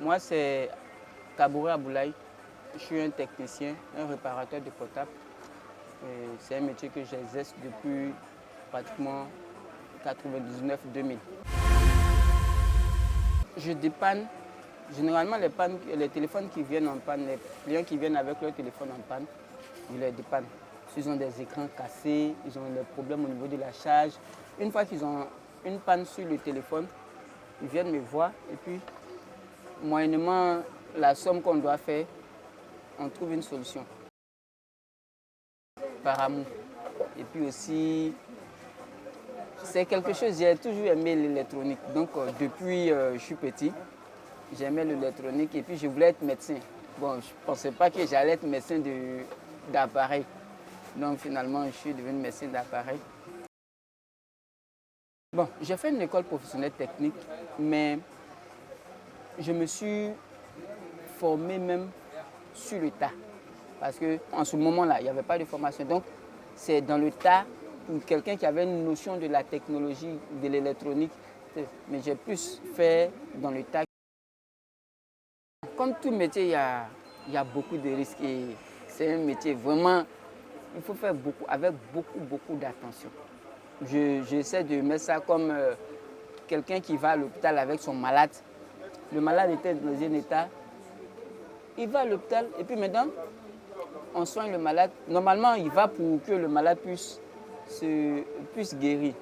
Moi, c'est Kabouré Aboulaye. Je suis un technicien, un réparateur de portables. C'est un métier que j'exerce depuis pratiquement 99-2000. Je dépanne. Généralement, les téléphones qui viennent en panne, les clients qui viennent avec leur téléphone en panne, je les dépanne. S'ils ont des écrans cassés, ils ont des problèmes au niveau de la charge. Une fois qu'ils ont une panne sur le téléphone, ils viennent me voir et puis, moyennement la somme qu'on doit faire, on trouve une solution. Par amour. Et puis aussi, c'est quelque chose, j'ai toujours aimé l'électronique. Donc depuis je suis petit, j'aimais l'électronique et puis je voulais être médecin. Bon, je ne pensais pas que j'allais être médecin d'appareil. Donc finalement, je suis devenu médecin d'appareil. Bon, j'ai fait une école professionnelle technique, mais je me suis formé même sur le tas. Parce qu'en ce moment-là, il n'y avait pas de formation. Donc, c'est dans le tas pour quelqu'un qui avait une notion de la technologie, de l'électronique. Mais j'ai plus fait dans le tas. Comme tout métier, il y a beaucoup de risques. Et c'est un métier vraiment, il faut faire beaucoup, avec beaucoup d'attention. J'essaie de mettre ça comme quelqu'un qui va à l'hôpital avec son malade. Le malade était dans un état. Il va à l'hôpital et puis maintenant, on soigne le malade. Normalement, il va pour que le malade puisse guérir.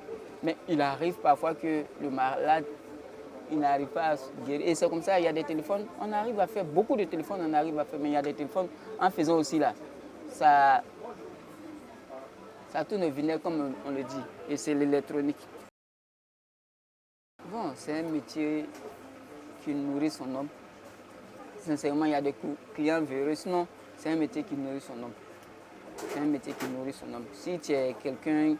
Mais il arrive parfois que le malade, il n'arrive pas à se guérir. Et c'est comme ça, il y a des téléphones, on arrive à faire, beaucoup de téléphones on arrive à faire, mais il y a des téléphones, en faisant aussi là, ça tourne au vinaigre comme on le dit. Et c'est l'électronique. Bon, c'est un métier qui nourrit son homme. Sincèrement, il y a des clients véreux, sinon c'est un métier qui nourrit son homme. C'est un métier qui nourrit son homme. Si tu es quelqu'un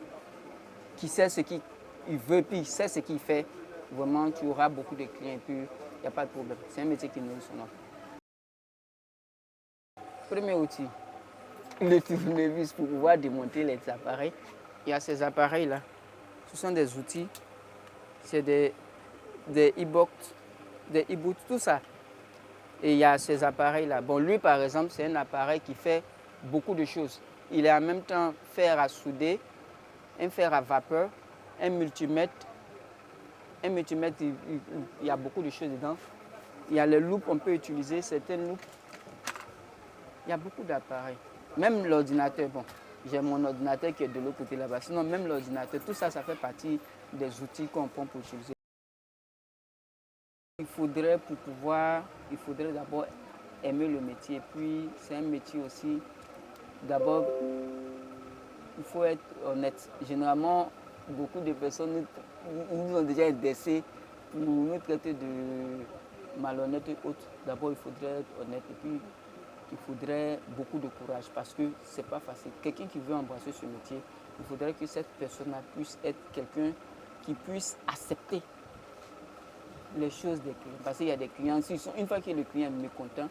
qui sait ce qu'il veut, puis sait ce qu'il fait, vraiment, tu auras beaucoup de clients et puis il n'y a pas de problème. C'est un métier qui nourrit son homme. Premier outil, le tournevis pour pouvoir démonter les appareils. Il y a ces appareils-là. Ce sont des outils. C'est des e-box, des e-books, tout ça. Et il y a ces appareils-là. Bon, lui, par exemple, c'est un appareil qui fait beaucoup de choses. Il est en même temps fer à souder, un fer à vapeur, un multimètre. Un multimètre, il y a beaucoup de choses dedans. Il y a les loupes, on peut utiliser certaines loupes. Il y a beaucoup d'appareils. Même l'ordinateur, bon, j'ai mon ordinateur qui est de l'autre côté là-bas. Sinon, même l'ordinateur, tout ça, ça fait partie des outils qu'on prend pour utiliser. Il faudrait d'abord aimer le métier. Puis, c'est un métier aussi, d'abord, il faut être honnête. Généralement, beaucoup de personnes nous ont déjà indexés pour nous traiter de malhonnêtes et autres. D'abord, il faudrait être honnête et puis il faudrait beaucoup de courage parce que ce n'est pas facile. Quelqu'un qui veut embrasser ce métier, il faudrait que cette personne-là puisse être quelqu'un qui puisse accepter les choses des clients. Parce qu'il y a des clients, une fois que le client est mécontent,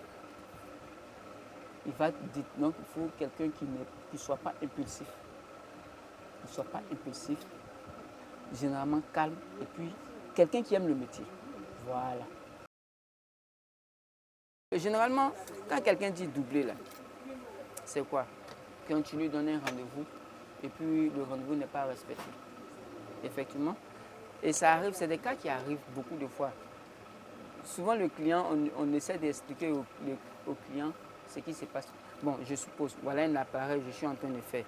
il va dire, donc il faut quelqu'un qui ne soit pas impulsif. Ne soit pas impulsif, généralement calme, et puis quelqu'un qui aime le métier. Voilà. Généralement, quand quelqu'un dit doubler, là, c'est quoi? Quand tu lui donnes un rendez-vous, et puis le rendez-vous n'est pas respecté. Effectivement. Et ça arrive, c'est des cas qui arrivent beaucoup de fois. Souvent, le client, on essaie d'expliquer au client ce qui se passe. Bon, je suppose, voilà un appareil, je suis en train de faire.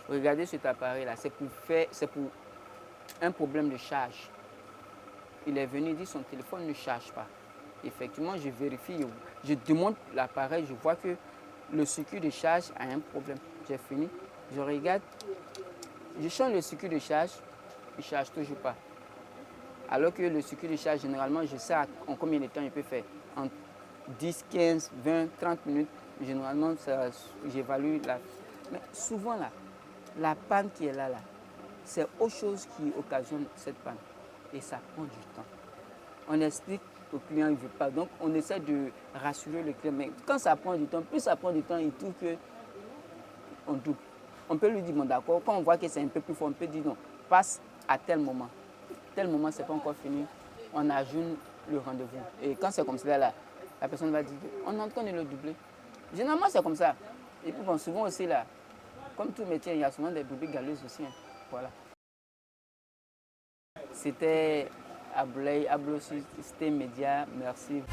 Regardez cet appareil-là, c'est pour un problème de charge. Il est venu, il dit son téléphone ne charge pas. Effectivement, je vérifie, je démonte l'appareil, je vois que le circuit de charge a un problème. J'ai fini, je regarde, je change le circuit de charge, il ne charge toujours pas. Alors que le circuit de charge, généralement, je sais en combien de temps il peut faire. En 10, 15, 20, 30 minutes, généralement, j'évalue la... Mais souvent, là, la panne qui est là, c'est autre chose qui occasionne cette panne. Et ça prend du temps. On explique au client, il ne veut pas. Donc, on essaie de rassurer le client. Mais quand ça prend du temps, plus ça prend du temps, il trouve qu'on double. On peut lui dire, bon d'accord, quand on voit que c'est un peu plus fort, on peut dire non, passe à tel moment. Tel moment, ce n'est pas encore fini, on ajoute le rendez-vous. Et quand c'est comme cela, là, la personne va dire, on est en train de le doubler. Généralement, c'est comme ça. Et puis, bon, souvent aussi, là, comme tout métier, il y a souvent des brebis galeuses aussi. Hein. Voilà. C'était Abloy Système Média. Merci.